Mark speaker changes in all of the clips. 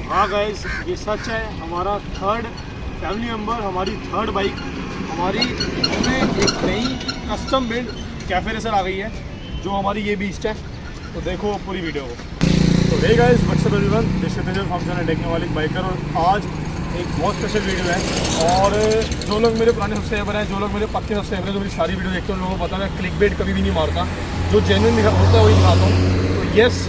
Speaker 1: हाँ गाइस, ये सच है। हमारा थर्ड फैमिली मेम्बर, हमारी थर्ड बाइक, हमारी में एक नई कस्टम बिल्ड कैफे रेसर आ गई है जो हमारी ये बीस्ट है। तो देखो पूरी वीडियो को। तो hey guys, what's up everyone, this is Tejal from channel Technology Biker. और आज एक बहुत स्पेशल वीडियो है। और जो लोग मेरे पुराने सब्सक्राइबर हैं, जो लोग मेरे पक्के सब्सक्राइबर हैं, जो मेरी सारी वीडियो देखते हैं, उन लोगों को पता है मैं क्लिक बेट कभी भी नहीं मारता। जो जेन्युइन होता है वही दिखाता हूँ। तो यस,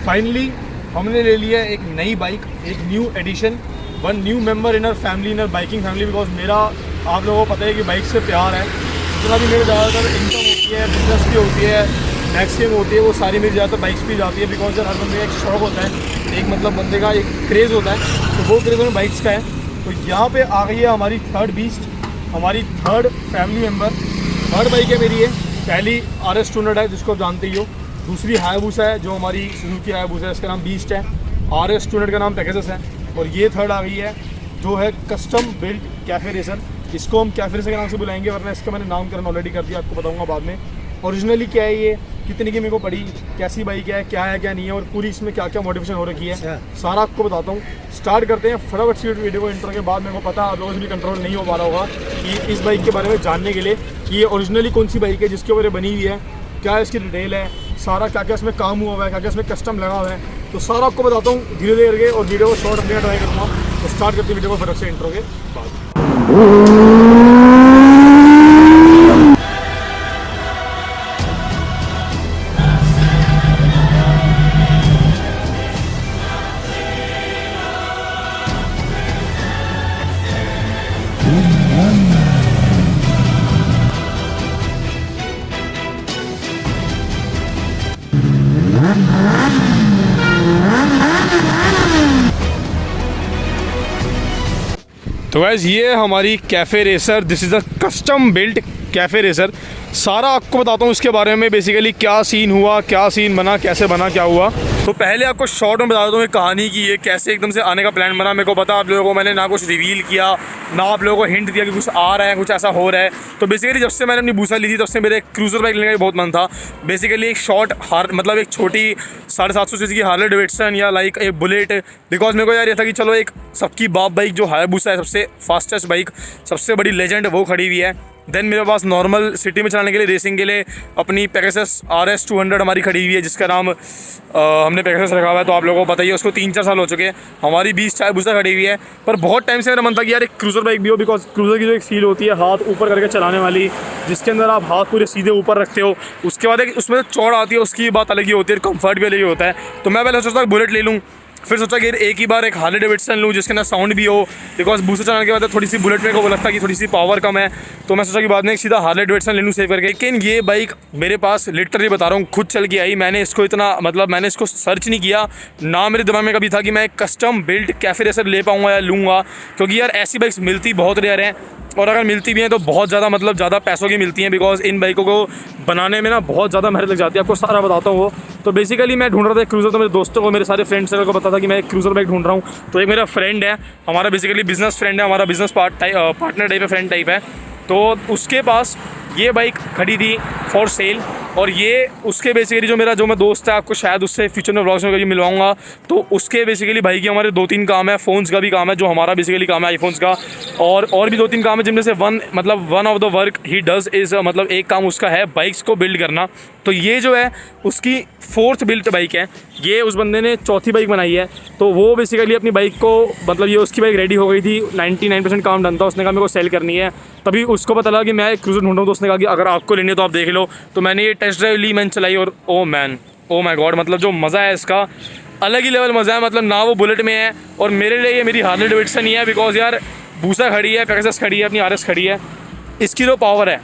Speaker 1: फाइनली हमने ले लिया एक नई बाइक, एक new edition, one new member in our family, in our biking family. Because मेरा आप लोगों को पता है कि बाइक से प्यार है। जितना भी मेरे ज़्यादातर इनकम होती है, बिजनेस की होती है, मैक्सिमम होती है, वो सारी मेरी ज़्यादातर बाइक्स भी जाती है। बिकॉज यार हर बंदे का एक शौक होता है, एक मतलब बंदे का एक क्रेज़ होता है, तो वो क्रेज़ में बाइक्स का है। तो यहाँ पे आ गई है हमारी थर्ड बीस्ट, हमारी third family member. Third bike है मेरी है। पहली RS 200 है जिसको आप जानते ही हो। दूसरी हायाबुसा है जो हमारी सुजुकी हायाबुसा है, इसका नाम बीस्ट है। RS 200 का नाम पेगासस है। और ये थर्ड आ गई है जो है कस्टम बिल्ड कैफे रेसर। इसको हम कैफे रेसर के नाम से बुलाएंगे, वरना इसका मैंने नामकरण ऑलरेडी कर दिया, आपको बताऊंगा बाद में। ओरिजिनली क्या है ये, कितने की मेरे को पड़ी, कैसी बाइक है, क्या है क्या नहीं है, और पूरी इसमें क्या क्या मॉडिफिकेशन हो रखी है, सारा आपको बताता हूँ। स्टार्ट करते हैं फटाफट से वीडियो को। इंट्रो के बाद मेरे को पता है आप लोगों से भी कंट्रोल नहीं हो पा रहा होगा कि इस बाइक के बारे में जानने के लिए कि ये ओरिजिनली कौन सी बाइक है, जिसके ऊपर बनी हुई है, क्या इसकी डिटेल है, सारा क्या क्या इसमें काम हुआ है, क्या क्या इसमें कस्टम लगा हुआ है, तो सारा आपको बताता हूँ धीरे धीरे करके। और वीडियो को शॉर्ट अपने ट्राई करूँगा। तो स्टार्ट करते हैं वीडियो को फटाफट से इंट्रो के बाद। तो गाइस, ये हमारी cafe racer, this is a custom built cafe racer. सारा आपको बताता हूँ इसके बारे में, बेसिकली क्या सीन हुआ, क्या सीन बना, कैसे बना, क्या हुआ। तो पहले आपको शॉर्ट में बता देता हूँ कहानी की, ये कैसे एकदम से आने का प्लान बना। मेरे को पता आप लोगों को मैंने ना कुछ रिवील किया, ना आप लोगों को हिंट दिया कि कुछ आ रहा है, कुछ ऐसा हो रहा है। तो बेसिकली जब से मैंने अपनी बूसा ली थी, तब से मेरे क्रूज़र बाइक लेने का बहुत मन था। बेसिकली एक शॉर्ट मतलब एक छोटी 750 सीसी की हार्ले डेविडसन या लाइक एक बुलेट। बिकॉज मेरे को यार ये था कि चलो एक सबकी बाप बाइक जो हायाबुसा है, सबसे फास्टेस्ट बाइक, सबसे बड़ी लेजेंड, वो खड़ी हुई है। देन मेरे पास नॉर्मल सिटी में चलाने के लिए, रेसिंग के लिए अपनी पेगासस RS 200 हमारी खड़ी हुई है, जिसका नाम हमने पेगासस रखा हुआ है। तो आप लोगों को बताइए, उसको 3-4 साल हो चुके हैं। हमारी 20 हायाबुसा खड़ी हुई है। पर बहुत टाइम से मेरा मन था कि यार एक क्रूज़र बाइक भी हो। बिकॉज क्रूज़र की जो एक फील होती है हाथ ऊपर करके चलाने वाली, जिसके अंदर आप हाथ पूरे सीधे ऊपर रखते हो, उसके बाद एक उसमें चौड़ आती है, उसकी बात अलग ही होती है, कंफर्ट भी अलग ही होता है। तो मैं पहले सोचता बुलेट ले लूँ, फिर सोचा कि एक ही बार एक हार्ले डेविडसन लूँ जिसके अंदर साउंड भी हो। बिकॉज बूस्टर चलाने के बाद थोड़ी सी बुलेट में को वो लगता कि थोड़ी सी पावर कम है, तो मैं सोचा कि बाद में एक सीधा हार्ले डेविडसन ले लूँ सेव करके। लेकिन ये बाइक मेरे पास लिटरली बता रहा हूँ खुद चल के आई। मैंने इसको इतना मतलब मैंने इसको सर्च नहीं किया, ना मेरे दिमाग में कभी था कि मैं एक कस्टम बिल्ट कैफे रेसर ले पाऊँगा या लूँगा। क्योंकि यार ऐसी बाइक्स मिलती बहुत रेयर हैं, और अगर मिलती भी हैं तो बहुत ज़्यादा मतलब ज़्यादा पैसों की मिलती हैं। बिकॉज इन बाइकों को बनाने में ना बहुत ज़्यादा मेहनत लग जाती है, आपको सारा बताता हूँ वो। तो बेसिकली मैं ढूंढ रहा था एक क्रूज़र। तो मेरे दोस्तों को, मेरे सारे फ्रेंड्स को पता था कि मैं एक क्रूज़र बाइक ढूंढ रहा हूँ। तो एक मेरा फ्रेंड है, हमारा बेसिकली बिजनेस फ्रेंड है, हमारा बिजनेस पार्टनर टाइप है, फ्रेंड टाइप है। तो उसके पास ये बाइक खड़ी थी फॉर सेल। और ये उसके बेसिकली जो मैं दोस्त है, आपको शायद उससे फ्यूचर में व्लॉग्स में कभी मिलवाऊंगा। तो उसके बेसिकली भाई की हमारे 2-3 काम है, फ़ोन्स का भी काम है, जो हमारा बेसिकली काम है आईफोन्स का, और भी 2-3 काम है, जिनमें से one of the work he does is मतलब एक काम उसका है बाइक्स को बिल्ड करना। तो ये जो है उसकी 4th बिल्ट बाइक है। ये उस बंदे ने 4थी बाइक बनाई है। तो वो बेसिकली अपनी बाइक को मतलब ये उसकी बाइक रेडी हो गई थी, 99% काम डन था। उसने कहा मेरे को सेल करनी है। तभी उसको पता लगा कि मैं एक क्रूज़र ढूंढ रहा हूँ। तो उसने कहा कि अगर आपको लेनी है तो आप देख लो। तो मैंने ये टेस्ट ड्राइव ली, मैंने चलाई, और ओ माय गॉड, मतलब जो मज़ा है इसका, अलग ही लेवल मज़ा है। मतलब ना वो बुलेट में है, और मेरे लिए ये मेरी हार्ले डेविडसन ही है। बिकॉज यार बूसा खड़ी है, पेगासस खड़ी है, अपनी RS खड़ी है, इसकी जो पावर है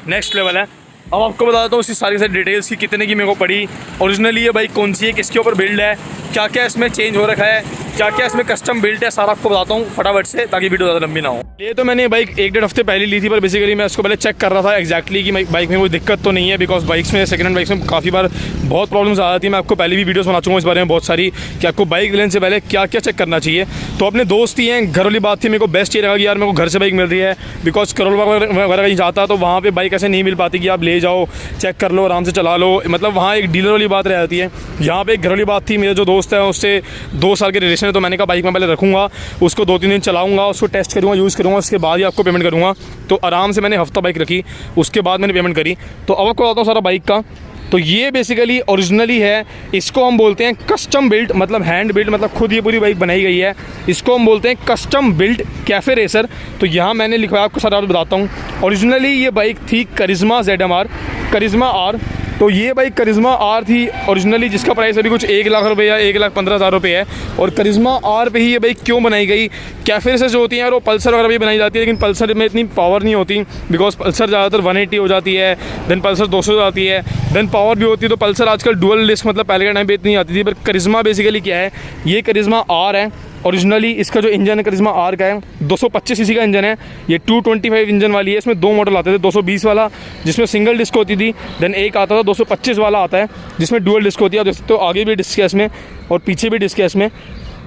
Speaker 1: नेक्स्ट लेवल है। अब आपको बता देता हूँ इसकी सारी डिटेल्स की, कितने की मेरे को पड़ी, ओरिजिनली ये बाइक कौन सी है, किसके ऊपर बिल्ड है, क्या क्या इसमें चेंज हो रखा है, क्या क्या इसमें कस्टम बिल्ट है, सारा आपको बताता हूँ फटाफट से, ताकि वीडियो ज़्यादा लंबी ना हो। ये तो मैंने बाइक 1-1.5 हफ्ते पहले ली थी, पर बेसिकली मैं उसको पहले चेक कर रहा था एक्जैक्टली कि बाइक में कोई दिक्कत तो नहीं है। बिकॉज बाइक्स में, सेकंड हैंड बाइक्स में काफ़ी बार बहुत प्रॉब्लम्स आ जाती है। मैं आपको पहले भी वीडियोस बना चुका हूँ इस बारे में बहुत सारी, कि आपको बाइक लेने से पहले क्या क्या चेक करना चाहिए। तो अपने दोस्त ही हैं, घर वाली बात थी, मेरे को बेस्ट ये लगा कि यार मेरे को घर से बाइक मिल रही है। बिकॉज करोल वगैरह कहीं जाता तो वहाँ पर बाइक ऐसे नहीं मिल पाती कि आप ले जाओ, चेक कर लो, आराम से चला लो, मतलब वहाँ एक डीलर वाली बात रह जाती है। यहाँ पे एक घर वाली बात थी। मेरा जो दोस्त है उससे 2 साल के रिलेशन मैंने, तो मैंने कहा बाइक में पहले रखूँगा, उसको 2-3 दिन चलाऊँगा, उसको टेस्ट करूँगा, यूज़ करूँगा, उसके बाद ही आपको पेमेंट करूँगा। तो आराम से मैंने हफ्ता बाइक रखी, उसके बाद मैंने पेमेंट करी। तो अब आपको बताता हूँ सारा बाइक का। तो ये बेसिकली ओरिजिनली है, इसको हम बोलते हैं कस्टम बिल्ट, मतलब हैंड बिल्ट, मतलब खुद ये पूरी बाइक बनाई गई है। इसको हम बोलते हैं कस्टम बिल्ट कैफ़े रेसर। तो यहाँ मैंने लिखवाया, आपको सारा बताता हूँ। ओरिजिनली ये बाइक थी करिश्मा ZMR, करिश्मा R। तो ये बाइक करिश्मा R थी ओरिजिनली, जिसका प्राइस अभी कुछ 1 लाख रुपये या 1,15,000 रुपये है। और करिश्मा R पे ही ये बाइक क्यों बनाई गई? कैफ़े रेसर जो होती हैं यार, वो पल्सर वगैरह भी बनाई जाती है, लेकिन पल्सर में इतनी पावर नहीं होती, बिकॉज पल्सर ज़्यादातर 180 हो जाती है, देन पल्सर 200 हो जाती है, देन पावर भी होती है। तो पल्सर आजकल डुअल डिस्क, मतलब पहले के टाइम पे इतनी आती थी। पर करिश्मा बेसिकली क्या है, ये करिश्मा R है। ओरिजिनली इसका जो इंजन है करिश्मा R का है, 225 सीसी का इंजन है। ये 225 इंजन वाली है। इसमें 2 मॉडल आते थे, 220 वाला जिसमें सिंगल डिस्क होती थी, देन एक आता था 225 वाला आता है जिसमें डुअल डिस्क होती है। आप देख सकते हो आगे भी डिस्क है इसमें और पीछे भी डिस्क है इसमें,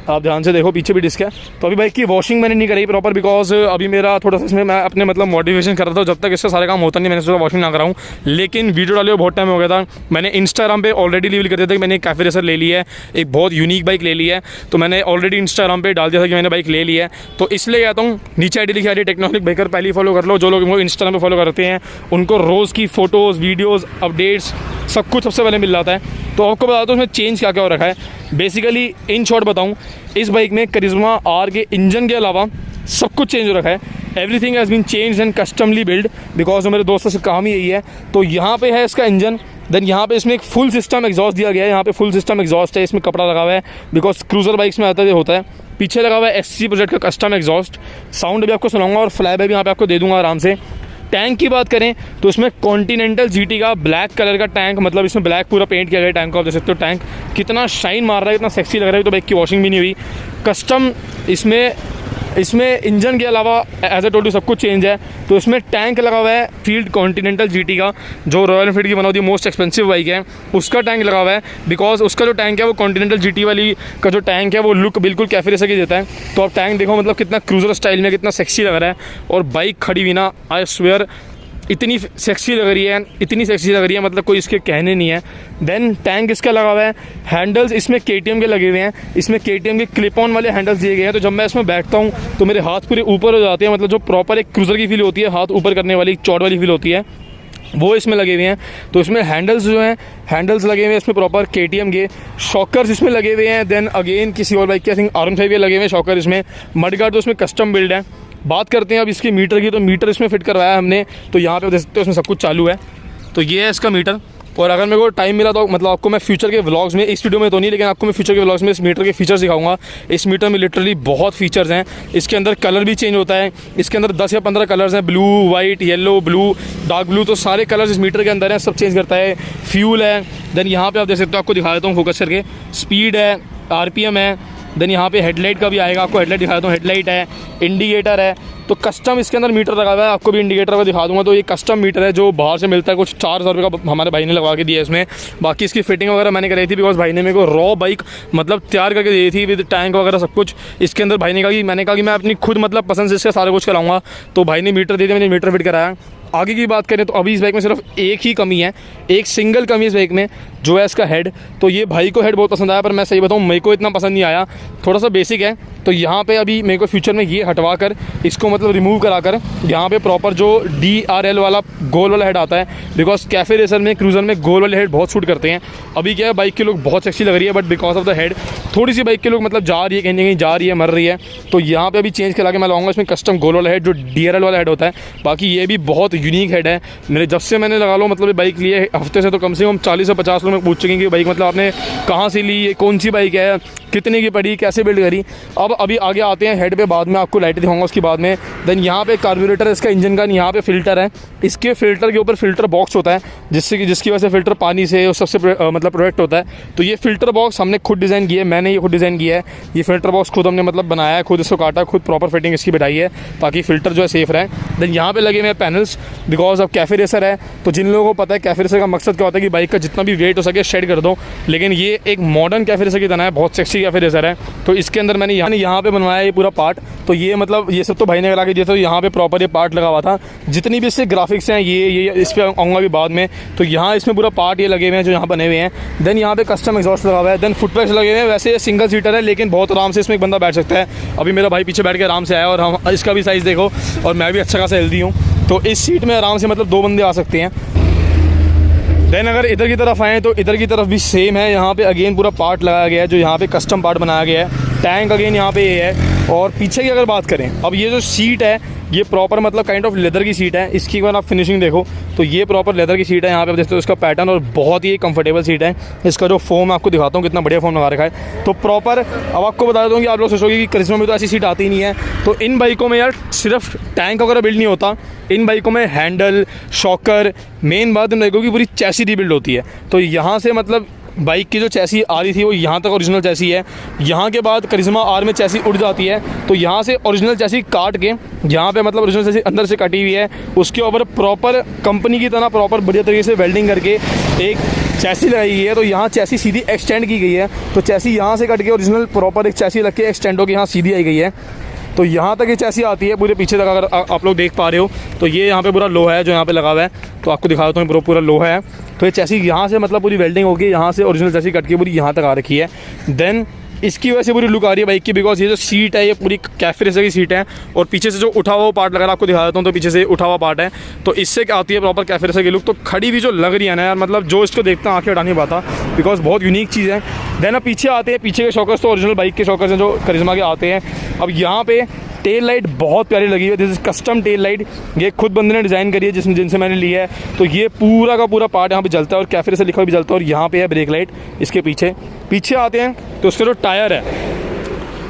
Speaker 1: आप ध्यान से देखो पीछे भी डिस्क है। तो अभी बाइक की वॉशिंग मैंने नहीं करी प्रॉपर, बिकॉज अभी मेरा थोड़ा सा इसमें मैं अपने मतलब मोटिवेशन कर रहा था, जब तक इसका सारे काम होता नहीं मैंने सोचा वॉशिंग ना कराऊँ। लेकिन वीडियो डाले हुए बहुत टाइम हो गया था। मैंने इंस्टाग्राम पे ऑलरेडी रिवील कर दिया था कि मैंने एक कैफ़े रेसर ले ली है, एक बहुत यूनिक बाइक ले ली है। तो मैंने ऑलरेडी इंस्टाग्राम पे डाल दिया था कि मैंने बाइक ले ली है। तो इसलिए कहता हूँ, नीचे ID लिखी आ रही है टेक्नोलॉजिक बाइकर, पहले ही फॉलो कर लो। जो लोग वो इंस्टाग्राम पर फॉलो करते हैं उनको रोज़ की फ़ोटोज़, वीडियोज़, अपडेट्स सब कुछ सबसे पहले मिल जाता है। तो आपको बताता हूँ इसमें चेंज क्या क्या हो रखा है। बेसिकली इन शॉर्ट बताऊँ, इस बाइक में करिश्मा R के इंजन के अलावा सब कुछ चेंज हो रखा है। Everything has been change and customly build, because मेरे दोस्तों से काम ही यही है। तो यहाँ पे है इसका इंजन, देन यहाँ पे इसमें एक फुल सिस्टम एग्जॉस्ट दिया गया है। यहाँ पे फुल सिस्टम एग्जॉस्ट है, इसमें कपड़ा लगा हुआ है, बिकॉज क्रूज़र बाइक्स में आता होता है। पीछे लगा हुआ है SC प्रोजेक्ट का कस्टम एग्जॉस्ट। साउंड भी आपको सुनाऊंगा और फ्लाई बैक भी यहाँ पे आपको दे दूंगा आराम से। टैंक की बात करें तो इसमें कॉन्टिनेंटल GT का ब्लैक कलर का टैंक, मतलब इसमें ब्लैक पूरा पेंट किया गया टैंक को। आप देख सकते हो टैंक कितना शाइन मार रहा है, कितना सेक्सी लग रहा है। तो बाइक की वॉशिंग भी नहीं हुई। कस्टम इसमें इंजन के अलावा एज ए टोटल सब कुछ चेंज है। तो इसमें टैंक लगा हुआ है फील्ड कॉन्टिनेंटल GT का, जो रॉयल एनफील्ड की one of the most expensive bike है, उसका टैंक लगा हुआ है। बिकॉज उसका जो टैंक है वो कॉन्टिनेंटल GT वाली का जो टैंक है वो लुक बिल्कुल कैफे रेसर की देता है। तो आप टैंक देखो, मतलब कितना क्रूजर स्टाइल में, कितना सेक्सी लग रहा है। और बाइक खड़ी हुई ना, आई स्वेयर इतनी सेक्सी लग रही है, इतनी सेक्सी लग रही है, मतलब कोई इसके कहने नहीं है। देन टैंक इसका लगा हुआ है। हैंडल्स इसमें KTM के लगे हुए हैं, इसमें KTM के क्लिप ऑन वाले हैंडल्स दिए गए हैं। तो जब मैं इसमें बैठता हूँ तो मेरे हाथ पूरे ऊपर हो जाते हैं, मतलब जो प्रॉपर एक क्रूज़र की फील होती है, हाथ ऊपर करने वाली चौड़ वाली फील होती है, वो इसमें लगे हुए हैं। तो इसमें हैंडल्स जो हैं, हैंडल्स लगे हुए हैं इसमें प्रॉपर KTM के। शॉकर्स इसमें लगे हुए हैं। देन अगेन किसी और बाइक के आई थिंक R15 के लगे हुए हैं शॉकर इसमें। मडगार्ड तो इसमें कस्टम बिल्ड है। बात करते हैं अब इसकी मीटर की, तो मीटर इसमें फिट करवाया है हमने। तो यहाँ पे देख सकते हो इसमें सब कुछ चालू है। तो ये है इसका मीटर। और अगर मेरे को टाइम मिला तो मतलब आपको मैं फ्यूचर के व्लॉग्स में, इस वीडियो में तो नहीं, लेकिन आपको मैं फ्यूचर के व्लॉग्स में इस मीटर के फीचर्स दिखाऊंगा। इस मीटर में लिटरली बहुत फीचर्स हैं। इसके अंदर कलर भी चेंज होता है। इसके अंदर 10 या 15 कलर्स हैं, blue, white, yellow, blue, dark blue. तो सारे कलर्स इस मीटर के अंदर हैं, सब चेंज करता है। फ्यूल है। देन यहाँ पर आप देख सकते हो, आपको दिखा देता हूँ फोकस करके, स्पीड है, RPM है। देन यहाँ पे हेडलाइट का भी आएगा, आपको हेडलाइट दिखा देता हूँ। हेडलाइट है, इंडिकेटर है। तो कस्टम इसके अंदर मीटर लगा हुआ है, आपको भी इंडिकेटर का दिखा दूंगा। तो ये कस्टम मीटर है जो बाहर से मिलता है, कुछ 4,000 रुपये का हमारे भाई ने लगवा के दिया है इसमें। बाकी इसकी फिटिंग वगैरह मैंने कराई थी, बिकॉज भाई ने मेरे को रॉ बाइक मतलब तैयार करके दी थी विद टैंक वगैरह सब कुछ। इसके अंदर भाई ने कहा कि मैंने कहा कि मैं अपनी खुद मतलब पसंद से इसका सारा कुछ कराऊंगा। तो भाई ने मीटर दे दिया, मैंने मीटर फिट कराया। आगे की बात करें तो अभी इस बाइक में सिर्फ एक ही कमी है, एक सिंगल कमी इस बाइक में, जो है इसका हेड। तो ये भाई को हेड बहुत पसंद आया, पर मैं सही बताऊँ मेरे को इतना पसंद नहीं आया, थोड़ा सा बेसिक है। तो यहाँ पे अभी मेरे को फ्यूचर में ये हटवा कर, इसको मतलब रिमूव करा कर, यहाँ पे प्रॉपर जो DRL वाला गोल वाला हेड आता है, बिकॉज कैफे रेसर में, क्रूज़र में गोल वाले हेड बहुत सूट करते हैं। अभी क्या है, बाइक के लोग बहुत सेक्सी लग रही है, but because of the head थोड़ी सी बाइक के लोग मतलब जा रही है, कहीं ना कहीं जा रही है, मर रही है। तो यहाँ पे अभी चेंज करा के मैं लाऊंगा इसमें कस्टम गोल वाला हेड, जो DRL वाला हेड होता है। बाकी ये भी बहुत यूनिक हेड है। मेरे जब से मैंने लगा लो मतलब ये बाइक लिए हफ्ते से, तो कम से कम 40 से 50 लोग पूछ चुके हैं कि बाइक मतलब आपने कहाँ से ली, ये कौन सी बाइक है, कितने की पड़ी, कैसे बिल्ड करी। अब अभी आगे आते हैं हेड पे, बाद में आपको लाइट दिखाऊंगा उसके बाद में। देन यहाँ पे कार्बोरेटर इसका इंजन का, यहाँ पे फिल्टर है। इसके फिल्टर के ऊपर फिल्टर बॉक्स होता है, जिसकी वजह से फिल्टर पानी से उस सबसे मतलब प्रोटेक्ट होता है। तो ये फिल्टर बॉक्स हमने खुद डिज़ाइन किया है, मैंने ये खुद डिज़ाइन किया है। ये फिल्टर बॉक्स खुद हमने मतलब बनाया है, खुद इसको काटा, खुद प्रॉपर फिटिंग इसकी बैठाई है, ताकि फिल्टर जो है सेफ रहे। देन यहाँ पे लगे हुए पैनल्स, बिकॉज अब कैफे रेसर है, तो जिन लोगों को पता है कैफे रेसर का मकसद क्या होता है कि बाइक का जितना भी वेट सके शेड कर दो। लेकिन ये एक मॉडर्न कैफे रेसर की तरह है, बहुत सेक्सी कैफे रेसर है। तो इसके अंदर मैंने यहाँ पे बनवाया ये पूरा पार्ट। तो ये मतलब ये सब तो भाई ने लगा के दिया था, यहाँ पे प्रॉपर ये पार्ट लगा हुआ था। जितनी भी इससे ग्राफिक्स हैं ये इस पर आऊँगा भी बाद में। तो यहाँ इसमें पूरा पार्ट ये लगे हुए हैं जो यहाँ बने हुए हैं। देन यहाँ पे कस्टम एग्जॉस्ट लगा हुआ है। देन फुट पैड्स लगे हुए हैं। वैसे ये सिंगल सीटर है लेकिन बहुत आराम से इसमें एक बंदा बैठ सकता है। अभी मेरा भाई पीछे बैठ के आराम से आया और हम इसका भी साइज़ देखो, और मैं भी अच्छा खासा हेल्दी हूँ। तो इस सीट में आराम से मतलब 2 बंदे आ सकते हैं। देन अगर इधर की तरफ आएँ तो इधर की तरफ भी सेम है। यहाँ पे अगेन पूरा पार्ट लगाया गया है जो यहाँ पे कस्टम पार्ट बनाया गया है। टैंक अगेन यहाँ पे ये है। और पीछे की अगर बात करें, अब ये जो सीट है ये प्रॉपर मतलब काइंड ऑफ लेदर की सीट है। इसकी अगर आप फिनिशिंग देखो तो ये प्रॉपर लेदर की सीट है। यहाँ पे देखते हो इसका पैटर्न, और बहुत ही कंफर्टेबल सीट है। इसका जो फोम आपको दिखाता हूँ कितना बढ़िया फोम लगा रखा है। तो प्रॉपर अब आपको बता दूँ कि आप लोग सोचोगे कि करिश्मा में तो ऐसी सीट आती नहीं है। तो इन बाइकों में यार सिर्फ टैंक वगैरह बिल्ड नहीं होता, इन बाइकों में हैंडल, शॉकर, मेन बात इन बाइकों की पूरी चैसी रीबिल्ड होती है। तो यहाँ से मतलब बाइक की जो चैसी आ रही थी वो यहाँ तक ओरिजिनल चैसी है। यहाँ के बाद करिश्मा आर में चैसी उड़ जाती है। तो यहाँ से ओरिजिनल चैसी काट के यहाँ पे मतलब ओरिजिनल चैसी अंदर से कटी हुई है, उसके ऊपर प्रॉपर कंपनी की तरह प्रॉपर बढ़िया तरीके से वेल्डिंग करके एक चैसी लगाई गई है। तो यहाँ चैसी सीधी एक्सटेंड की गई है। तो चैसी यहाँ से कट के ओरिजिनल प्रॉपर एक चैसी लग के एक्सटेंड होकर यहाँ सीधी आई गई है। तो यहाँ तक ये चैसी आती है पूरे पीछे तक। अगर आप लोग देख पा रहे हो तो ये यहाँ पे पूरा लोहा है जो यहाँ पे लगा हुआ है। तो आपको दिखा देता हूँ पूरा लोहा है। तो ये चैसी यहाँ से मतलब पूरी वेल्डिंग होगी, यहाँ से ओरिजिनल चैसी कट के पूरी यहाँ तक आ रखी है। देन इसकी वजह से पूरी लुक आ रही है बाइक की, बिकॉज ये जो सीट है ये पूरी कैफे रेसर की सीट है। और पीछे से जो उठा हुआ पार्ट लगा रहा है आपको दिखा देता हूँ। तो पीछे से उठा हुआ पार्ट है तो इससे क्या आती है प्रॉपर कैफे रेसर की लुक। तो खड़ी भी जो लग रही है ना यार, मतलब जो इसको देखता है आँखें उठा नहीं पाता, बिकॉज बहुत यूनिक चीज़ है। देन अब पीछे आते हैं, पीछे के शॉकर्स तो ओरिजिनल बाइक के शॉकर्स हैं जो करिश्मा के आते हैं। अब यहाँ पे टेल लाइट बहुत प्यारी लगी है। This is custom tail light, ये खुद बंदे ने डिज़ाइन करी है जिनसे मैंने लिया है। तो ये पूरा का पूरा पार्ट यहाँ पे जलता है और कैफे रेसर लिखा हुआ भी जलता है। और यहाँ पे है ब्रेक लाइट इसके पीछे आते हैं तो उसका जो टायर है,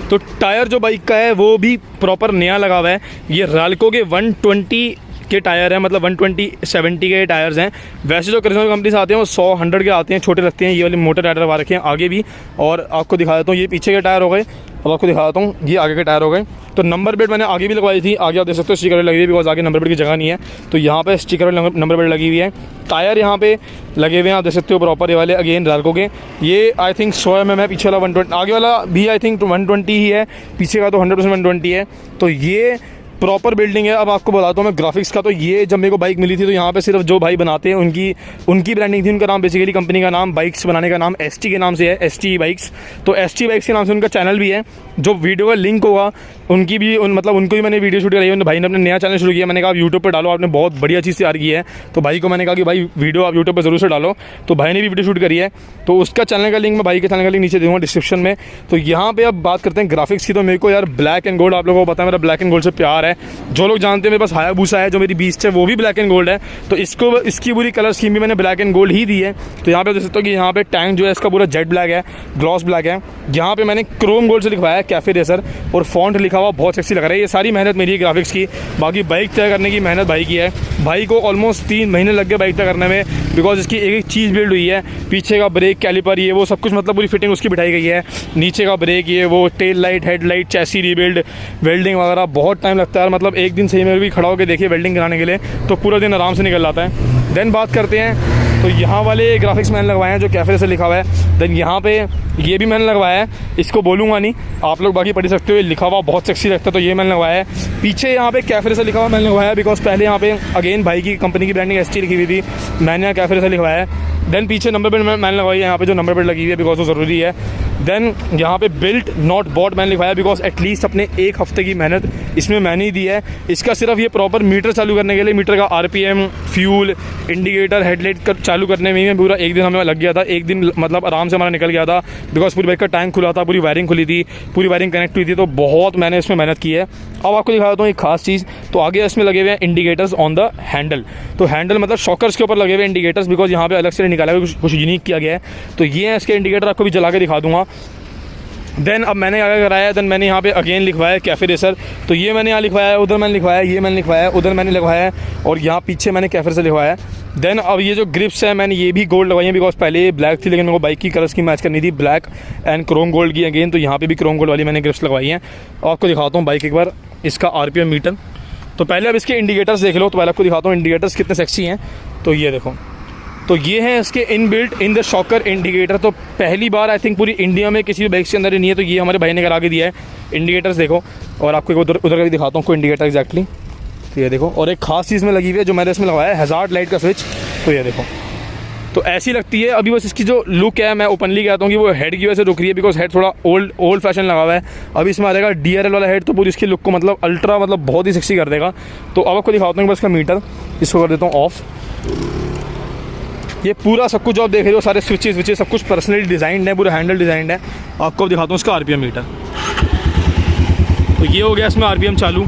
Speaker 1: तो टायर जो बाइक का है वो भी प्रॉपर नया लगा हुआ है। ये राल्को के 120 के टायर हैं, मतलब 120/70 के टायर्स हैं। वैसे जो करिश्मा कंपनी से आते हैं वो 100/100 के आते हैं, छोटे रखते हैं। ये वाले मोटे टायर लगा रखे हैं आगे भी। और आपको दिखा देता हूँ ये पीछे के टायर हो गए। अब आपको दिखा देता हूँ ये आगे के टायर हो गए। तो नंबर प्लेट मैंने आगे भी लगवाई थी, आगे आप देख सकते हो स्टिकर लगी हुई है, बिकॉज आगे नंबर प्लेट की जगह नहीं है। तो यहाँ पे स्टिकर नंबर प्लेट लगी हुई है। टायर यहाँ पे लगे हुए हैं, आप देख सकते हो प्रॉपर ये वाले अगेन राल्को के। ये आई थिंक 100 mm है, पीछे वाला 120, आगे वाला भी आई थिंक 120 ही है, पीछे का तो 100% 120 है। तो ये प्रॉपर बिल्डिंग है। अब आपको बताता हूँ मैं ग्राफिक्स का। तो ये जब मेरे को बाइक मिली थी तो यहाँ पे सिर्फ जो भाई बनाते हैं उनकी ब्रांडिंग थी। उनका नाम बेसिकली कंपनी का नाम बाइक्स बनाने का नाम ST के नाम से है, ST बाइक्स। तो ST बाइक्स के नाम से उनका चैनल भी है, जो वीडियो का लिंक होगा उनकी भी मतलब उनको भी मैंने वीडियो शूट कराई है। भाई ने अपने नया चैनल शुरू किया, मैंने कहा आप यूट्यूब पर डालो, आपने बहुत बढ़िया चीज़ तैयार की है। तो भाई को मैंने कहा कि भाई वीडियो आप यूट्यूब पर ज़रूर से डालो। तो भाई ने भी वीडियो शूट करी है। तो उसका चैनल का लिंक मैं भाई के चैनल का लिंक नीचे दूँगा डिस्क्रिप्शन में। तो यहाँ पे अब बात करते हैं ग्राफिक्स की। तो मेरे को यार ब्लैक एंड गोल्ड, आप लोगों को पता है मेरा ब्लैक एंड गोल्ड से प्यार है। जो लोग जानते हैं मेरे पास हायाबुसा है जो मेरी बीस्ट है, वो भी ब्लैक एंड गोल्ड है। तो इसकी पूरी कलर स्कीम भी मैंने ब्लैक एंड गोल्ड ही दी है। तो यहाँ पे देख सकते हो कि यहाँ पे टैंक जो है इसका पूरा जेट ब्लैक है, ग्लॉस ब्लैक है। यहाँ पे मैंने क्रोम गोल्ड से लिखवाया है कैफे रेसर, और फॉन्ट लिखा हुआ बहुत सेक्सी लग रहा है। ये सारी मेहनत मेरी है ग्राफिक्स की, बाकी बाइक तय करने की मेहनत भाई की है। भाई को ऑलमोस्ट 3 महीने लग गए बाइक तय करने में, बिकॉज इसकी एक एक चीज़ बिल्ड हुई है। पीछे का ब्रेक कैलिपर ये वो सब कुछ मतलब पूरी फिटिंग उसकी बिठाई गई है। नीचे का ब्रेक ये वो, tail light, headlight, chassis rebuild, welding वगैरह बहुत टाइम लगता है। मतलब एक दिन सही में भी खड़ा होकर देखिए वेल्डिंग कराने के लिए तो पूरा दिन आराम से निकल जाता है। देन बात करते हैं तो यहाँ वाले ग्राफिक्स मैंने लगवाए हैं जो कैफे रेसर लिखा हुआ है। देन यहाँ पे ये भी मैंने लगवाया है, इसको बोलूँगा नहीं, आप लोग बाकी पढ़ सकते हो। ये लिखा हुआ बहुत सेक्सी लगता है तो ये मैंने लगवाया है। पीछे यहाँ पे कैफे रेसर लिखा हुआ मैंने लगवाया है, बिकॉज पहले यहाँ पे अगेन भाई की कंपनी की ब्रांडिंग ST लिखी हुई थी, मैंने यहाँ कैफे रेसर लिखवाया है। देन पीछे नंबर प्लेट मैंने लगवाई है, यहाँ पे जो नंबर प्लेट लगी हुई है बिकॉज वो ज़रूरी है। देन यहाँ पे बिल्ट नॉट बॉट मैंने लिखवाया, बिकॉज एटलीस्ट अपने 1 हफ्ते की मेहनत इसमें मैंने ही दी है। इसका सिर्फ ये प्रॉपर मीटर चालू करने के लिए, मीटर का RPM, फ्यूल, इंडिकेटर, हेडलाइट चालू करने में ही पूरा 1 दिन हमें लग गया था। 1 दिन मतलब आराम से हमारा निकल गया था, बिकॉज पूरी बाइक का टैंक खुला था, पूरी वायरिंग खुली थी, पूरी वायरिंग कनेक्ट हुई थी। तो बहुत मैंने इसमें मेहनत की है। अब आपको दिखा देता हूँ एक खास चीज़। तो आगे इसमें लगे हुए हैं इंडिकेटर्स ऑन द हैंडल। तो हैंडल मतलब शॉकर्स के ऊपर लगे हुए इंडिकेटर्स, बिकॉज यहाँ पे अलग से निकाला हुआ कुछ यूनिक किया गया है। तो ये है इसके इंडिकेटर, आपको भी जला के दिखा दूँगा। देन अब मैंने आगे कराया, देन मैंने यहाँ पे अगेन लिखवाया कैफे रेसर। तो ये मैंने यहाँ लिखवाया है, उधर मैंने लिखवाया है, ये मैंने लिखवाया है, उधर मैंने लिखवाया है, और यहाँ पीछे मैंने कैफे रेसर लिखवाया है। देन अब ये जो ग्रिप्स है मैंने ये भी गोल्ड लगवाई है, बिकॉज पहले ये ब्लैक थी लेकिन मेरे को बाइक की कलर्स की मैच करनी थी, ब्लैक एंड क्रोम गोल्ड की अगेन। तो यहाँ पे भी क्रोम गोल्ड वाली मैंने ग्रिप्स लगवाई हैं। आपको दिखाता हूँ बाइक एक बार इसका RPM मीटर। तो पहले अब इसके इंडिकेटर्स देख लो। तो पहले आपको दिखाता हूँ इंडिकेटर्स कितने सेक्सी हैं। तो ये देखो, तो ये है इसके inbuilt in the shocker indicator. तो पहली बार आई थिंक पूरी इंडिया में किसी भी बाइक के अंदर ही नहीं है, तो ये हमारे भाई ने करा के दिया है इंडिकेटर्स। देखो, और आपको उधर का भी दिखाता हूँ कोई इंडिकेटर एग्जैक्टली। तो ये देखो, और एक खास चीज़ में लगी हुई है जो मैंने इसमें लगाया है, हैज़ार्ड लाइट का स्विच। तो ये देखो, तो ऐसी लगती है। अभी बस इसकी जो लुक है, मैं ओपनली कहता हूँ कि वो हेड की वजह से रुक रही है, बिकॉज हेड थोड़ा ओल्ड फैशन लगा हुआ है। अभी इसमें आ जाएगा DRL वाला हेड, तो पूरी इसकी लुक को मतलब अल्ट्रा मतलब बहुत ही सेक्सी कर देगा। तो अब आपको दिखाता हूँ बस इसका मीटर, इसको कर देता हूँ ऑफ। ये पूरा सब कुछ जो आप देख रहे हो, सारे स्विचेस विचेस सब कुछ पर्सनली डिज़ाइंड है, पूरा हैंडल डिज़ाइंड है। आपको अब दिखाता हूँ इसका RPM मीटर। तो ये हो गया इसमें RPM चालू।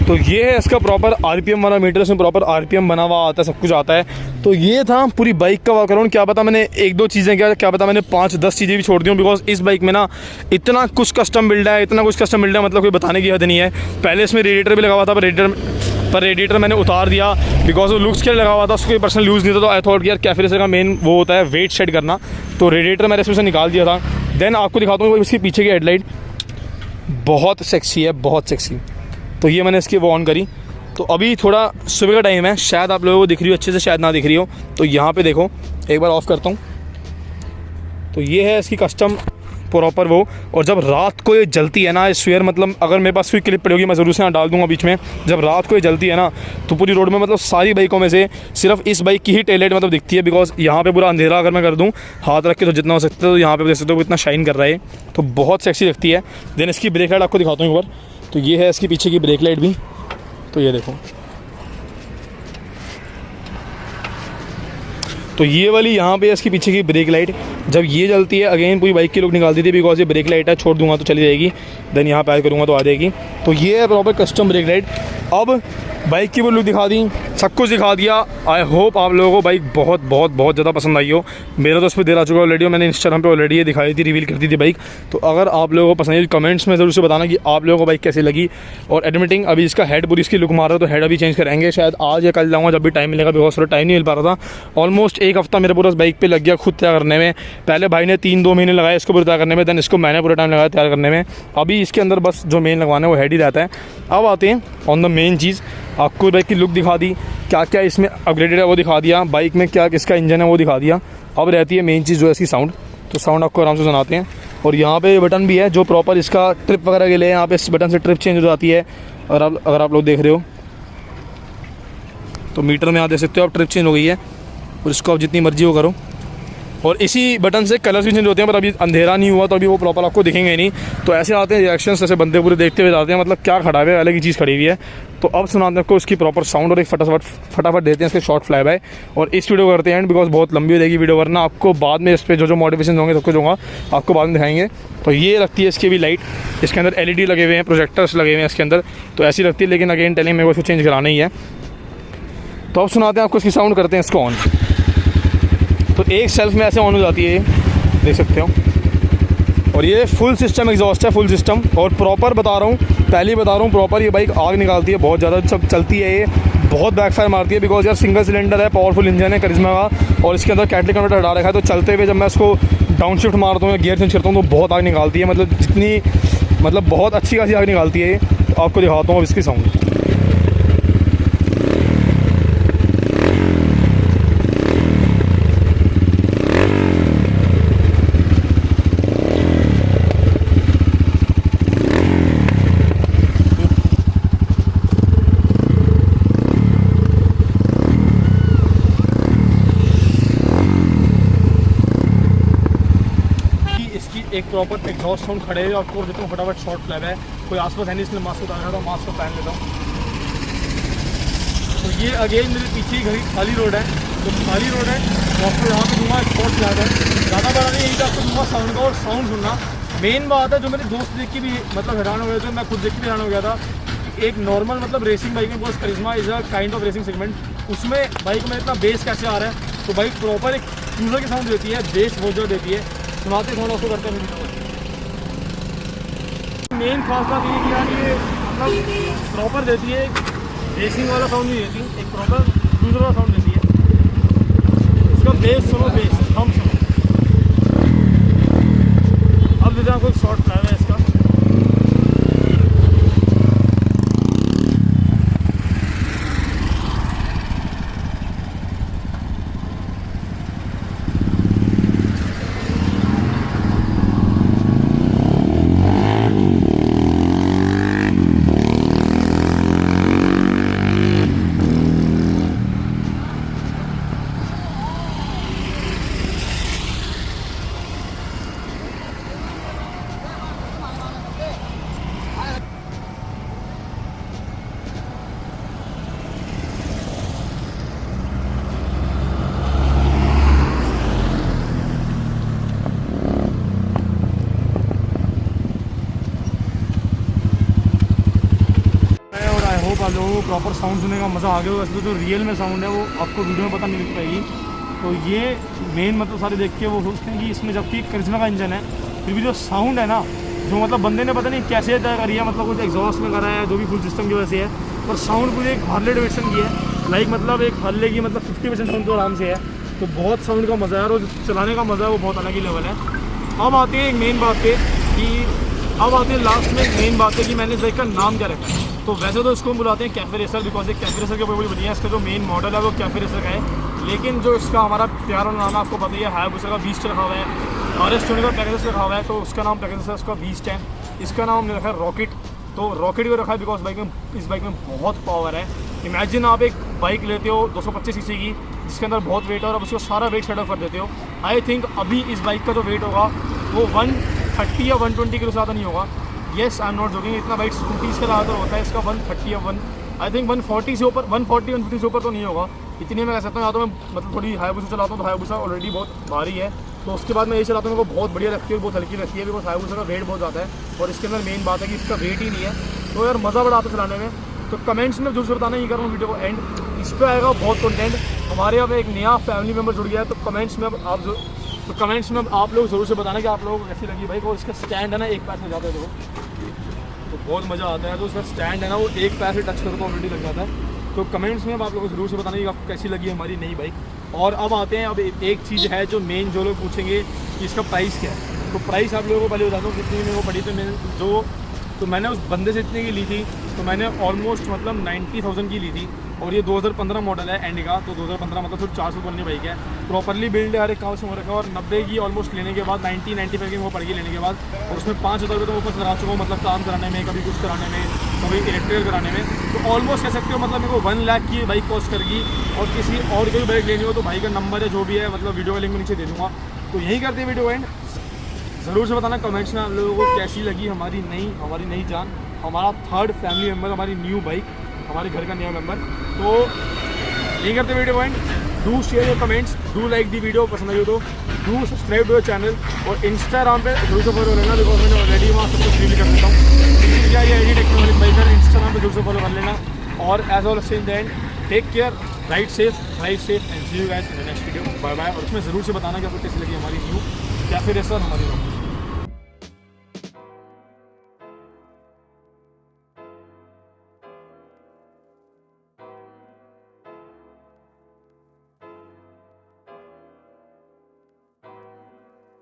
Speaker 1: तो ये है इसका प्रॉपर RPM वाला मीटर, इसमें प्रॉपर RPM बना हुआ आता है, सब कुछ आता है। तो ये था पूरी बाइक का वर्कअराउंड। क्या पता मैंने 1-2 चीज़ें क्या पता मैंने 5-10 चीज़ें भी छोड़ दी हूँ, बिकॉज इस बाइक में ना इतना कुछ कस्टम बिल्ड है, इतना कुछ कस्टम बिल्ड है, मतलब कोई बताने की हद नहीं है। पहले इसमें रेडिएटर भी लगा हुआ था, पर रेडिएटर मैंने उतार दिया बिकॉज वो लुक्स के लिए लगा हुआ था, उसको कोई पर्सनल यूज़ नहीं था। तो आई थॉट कि यार कैफे रेसर का मेन वो होता है वेट शेड करना, तो रेडिएटर मैंने इसमें से निकाल दिया था। देन आपको दिखाता हूँ इसके पीछे की हेडलाइट, बहुत सेक्सी है, बहुत सेक्सी। तो ये मैंने इसकी वो ऑन करी। तो अभी थोड़ा सुबह का टाइम है, शायद आप लोगों को दिख रही हो अच्छे से, शायद ना दिख रही हो। तो यहाँ पे देखो, एक बार ऑफ़ करता हूँ। तो ये है इसकी कस्टम प्रॉपर वो। और जब रात को ये जलती है ना, ये स्वेयर, मतलब अगर मेरे पास कोई क्लिप पड़ी होगी मैं ज़रूर से यहाँ डाल दूँगा बीच में। जब रात को ये जलती है ना, तो पूरी रोड में मतलब सारी बाइकों में से सिर्फ इस बाइक की ही टेल लाइट मतलब दिखती है, बिकॉज यहाँ पे पूरा अंधेरा अगर मैं कर दूँ हाथ रख के तो जितना हो सकता है, तो यहाँ पे देख सकते हो इतना शाइन कर रहा है, तो बहुत सेक्सी लगती है। देन इसकी ब्रेक लाइट आपको दिखाता हूँ एक बार। तो ये है इसके पीछे की ब्रेक लाइट भी। तो ये देखो, तो ये वाली यहाँ पे इसके पीछे की ब्रेक लाइट जब ये जलती है, अगेन पूरी बाइक की लुक निकालती थी, बिकॉज ये ब्रेक लाइट है, छोड़ दूंगा तो चली जाएगी। देन यहाँ पे ऐड करूँगा तो आ जाएगी। तो ये है प्रॉपर कस्टम ब्रेक लाइट। अब बाइक की वो लुक दिखा दी, सब कुछ दिखा दिया। आई होप आप लोगों को बाइक बहुत बहुत बहुत ज़्यादा पसंद आई हो। मेरा तो उस पर देर आ चुका है ऑलरेडी, मैंने इंस्टाग्राम पे ऑलरेडी ये दिखाई थी, रिवील कर दी थी बाइक। तो अगर आप लोगों को पसंद आई, कमेंट्स में ज़रूर से बताना कि आप लोगों को बाइक कैसी लगी। और एडमिटिंग अभी इसका हेड पूरी इसकी लुक मार रहा है, तो हेड अभी चेंज करेंगे, शायद आज या कल जाऊँगा जब भी टाइम मिलेगा, बिकॉज थोड़ा टाइम नहीं मिल पा रहा था। ऑलमोस्ट 1 हफ्ता मेरे पूरा बाइक पर लग गया खुद तैयार करने में। पहले भाई ने 3-2 महीने लगाए इसको पूरा तैयार करने में, देन इसको मैंने पूरा टाइम लगाया तैयार करने में। अभी इसके अंदर बस जो मेन लगवाना है वो हेड ही रहता है। अब आते हैं ऑन द मेन चीज़। आपको बाइक की लुक दिखा दी, क्या क्या इसमें अपग्रेडेड है वो दिखा दिया, बाइक में क्या किसका इंजन है वो दिखा दिया। अब रहती है मेन चीज़ जो है इसकी साउंड। तो साउंड आपको आराम से सुनाते हैं। और यहाँ पे बटन भी है जो प्रॉपर इसका ट्रिप वगैरह के लिए, यहाँ पे इस बटन से ट्रिप चेंज हो जाती है। और अगर आप लोग देख रहे हो तो मीटर में यहाँ देख सकते हो आप ट्रिप चेंज हो गई है, और इसको आप जितनी मर्जी हो करो। और इसी बटन से कलर्स भी चेंज होते हैं, पर अभी अंधेरा नहीं हुआ तो अभी वो प्रॉपर आपको दिखेंगे नहीं। तो ऐसे आते हैं रिएक्शंस, ऐसे बंदे पूरे देखते हुए जाते हैं, मतलब क्या खड़ा है, अलग ही चीज़ खड़ी हुई है। तो अब सुनाते हैं आपको इसकी प्रॉपर साउंड, और एक फटाफट देते हैं इसके शॉर्ट फ्लाई बाय। और इस वीडियो को करते हैं एंड, बिकॉज बहुत लंबी हो जाएगी वीडियो, वरना आपको बाद में इस पर जो मॉडिफिकेशन होंगे सब कुछ होगा आपको बाद में दिखाएंगे। तो ये लगती है इसकी भी लाइट, इसके अंदर LED लगे हुए हैं, प्रोजेक्टर्स लगे हुए हैं इसके अंदर, तो ऐसी लगती है। लेकिन अगेन टेलिंग मेरे को इसको चेंज कराना ही है। तो अब सुनाते हैं आपको इसकी साउंड, करते हैं इसको ऑन। तो एक सेल्फ में ऐसे ऑन हो जाती है, देख सकते हो। और ये फुल सिस्टम एग्जॉस्ट है, फुल सिस्टम। और प्रॉपर बता रहा हूँ, पहले बता रहा हूँ, प्रॉपर ये बाइक आग निकालती है बहुत ज़्यादा जब चलती है। ये बहुत बैकफायर मारती है, बिकॉज यार सिंगल सिलेंडर है, पावरफुल इंजन है करिश्मा का, और इसके अंदर कैटलिक कन्वर्टर हटा रखा है। तो चलते हुए जब मैं इसको डाउन शिफ्ट मारता हूँ या गियर चेंज करता हूँ तो बहुत आग निकालती है, मतलब जितनी मतलब बहुत अच्छी खासी आग निकालती है। तो आपको दिखाता हूँ अब इसकी साउंड। एक प्रॉपर एग्जॉस्ट साउंड खड़े हुए आपको देता हूँ, फटाफट शॉर्ट फ्लैप है। कोई आसपास है नहीं इसलिए मास्क उतार रहा था, मास्क को पहन लेता हूँ। तो ये अगेन मेरे पीछे ही घर खाली रोड है, तो खाली रोड है तो आपको यहाँ पे दूँगा शॉर्ट फ्लैप है। ज़्यादा बड़ा नहीं, यही तो आपको दूँगा साउंड का। और साउंड सुनना मेन बात है, जो मेरे दोस्त देख के भी मतलब हैरान हो गए थे, मैं खुद देख के भी हैरान हो गया था। एक नॉर्मल मतलब रेसिंग बाइक में बस Karizma is a kind of racing segment, उसमें बाइक में इतना बेस कैसे आ रहा है। तो बाइक प्रॉपर एक क्रूज़र की साउंड देती है, बेस बहुत ज़्यादा देती है। सुनाते थोड़ा उसको करते हैं। मेन खास बात ये कि यार ये मतलब प्रॉपर देती है, रेसिंग वाला साउंड नहीं देती, एक प्रॉपर क्रूज़र वाला साउंड देती है। इसका बेस सुनो, बेस हम सुनो। अब हैं आपको एक शॉर्ट फ्लैग है इसका। आप लोगों को प्रॉपर साउंड सुनने का मज़ा आ गया होगा। वैसे तो जो रियल में साउंड है वो आपको वीडियो में पता नहीं लग पाएगी। तो ये मेन मतलब सारे देख के वो सोचते हैं कि इसमें जबकि करिश्मा का इंजन है फिर भी जो साउंड है ना, जो मतलब बंदे ने पता नहीं कैसे तय करी है, मतलब कुछ एग्जॉस्ट में करा है जो भी फुल सिस्टम की वजह से है, पर साउंड पूरी एक हार्ले डेविडसन की है। लाइक मतलब एक हार्ले की मतलब 50% साउंड तो आराम से है। तो बहुत साउंड का मज़ा है और चलाने का मज़ा है वो बहुत अलग ही लेवल है। अब आते हैं एक मेन बात पे कि अब आते हैं लास्ट में एक मेन बात है कि मैंने इस बाइक का नाम क्या रखा है। तो वैसे तो इसको हम बुलाते हैं कैफे रेसर, बिकॉज एक कैफे रेसर के ऊपर बड़ी बनी है। इसका जो मेन मॉडल है वो कैफे रेसर का है, लेकिन जो इसका हमारा प्यारा नाम है आपको पता ही है, हायाबुसा का बीस्ट रखा हुआ है, RS20 का पैकेज रखा हुआ है, तो उसका नाम पैकेज है उसका बीस्ट है। इसका नाम हमने रखा है रॉकेट। तो रॉकेट भी रखा है बिकॉज इस बाइक में बहुत पावर है। इमेजिन आप एक बाइक लेते हो 225 सीसी की जिसके अंदर बहुत वेट है और आप उसको सारा वेट शेड ऑफ कर देते हो। आई थिंक अभी इस बाइक का जो वेट होगा वो 130 या 120 किलो से ज़्यादा नहीं होगा। Yes, I am not joking, इतना बाइक स्कूटीज़ का ज़्यादातर होता है, इसका 130 या आई थिंक 140 से ऊपर 140-150 से ऊपर तो नहीं होगा। इतनी मैं कह सकता हूँ। या तो मैं मतलब थोड़ी हायाबुसा चलाता हूँ तो हायाबुसा ऑलरेडी बहुत भारी है, तो उसके बाद मैं ये चलाता हूँ मेरे को बहुत बढ़िया लगती है, बहुत हल्की लगती है बिकॉज हायाबुसा का वेट बहुत ज़्यादा है और इसके अंदर मेन बात है कि इसका वेट ही नहीं है। तो यार मज़ा बड़ा आता है चलाने में। तो कमेंट्स में जरूर से बताना, ये करूँ वीडियो को एंड, इस पर आएगा बहुत कंटेंट। हमारे यहाँ पे एक नया फैमिली मेम्बर जुड़ गया है, तो कमेंट्स में आप लोग जरूर से बताना कि आप लोगों को कैसी लगी बाइक। और इसका स्टैंड है ना, एक पैर से जाता है तो बहुत मज़ा आता है। तो उसका स्टैंड है ना वो एक पैर से टच करो तो ऑलरेडी लग जाता है। तो कमेंट्स में आप लोगों को जरूर से बताना कि आपको कैसी लगी हमारी नई बाइक। और अब आते हैं, अब एक चीज़ है जो मेन जो लोग पूछेंगे कि इसका प्राइस क्या है। तो प्राइस आप लोगों को पहले बताता हूँ कितनी मेरे को पड़ी। तो मैंने उस बंदे से इतने की ली थी, तो मैंने ऑलमोस्ट मतलब 90,000 की ली थी। और ये 2015 मॉडल है इंडिका, तो 2015 मतलब सिर्फ 400 बनने बाइक है, प्रॉपरली बिल्ड है, हर एक काम से हो रखा है। और 90 की ऑलमोस्ट लेने के बाद 90-95 की वो पड़ गई लेने के बाद। और उसमें 5,000 रुपये तो वापस लगा चुका हूँ, मतलब काम कराने में, कभी कुछ कराने में, कभी इलेक्ट्रिकल कराने में। तो ऑलमोस्ट कह सकते हो मतलब मेरे को 1 लाख की बाइक कॉस्ट करेगी। और किसी और की भी बाइक लेनी हो तो भाई का नंबर है जो भी है, मतलब वीडियो का लिंक में नीचे दे दूँगा। तो यही करते हैं वीडियो एंड। ज़रूर से बताना कमेंट्स में आप लोगों को कैसी लगी हमारी नई जान, हमारा थर्ड फैमिली मेम्बर, हमारी न्यू बाइक, हमारे घर का नया मेम्बर। तो यही करते video point. Do share your comments, do like the video, पसंद आई हो तो do subscribe to your channel. और इंस्टाग्राम पे जरूर से फॉलो लेना बिकॉज मैंने ऑलरेडी वहाँ सब कुछ फ्रीली कर देता हूँ। क्या ये ID टेक्नोलॉजी बाइकर इंस्टाग्राम पे जरूर से फॉलो कर लेना। और as all same the end, take care, ride safe and see you guys in the next video. Bye bye. और उसमें ज़रूर से बताना कि आपको कैसी लगी हमारी न्यू कैफे रेसर हमारी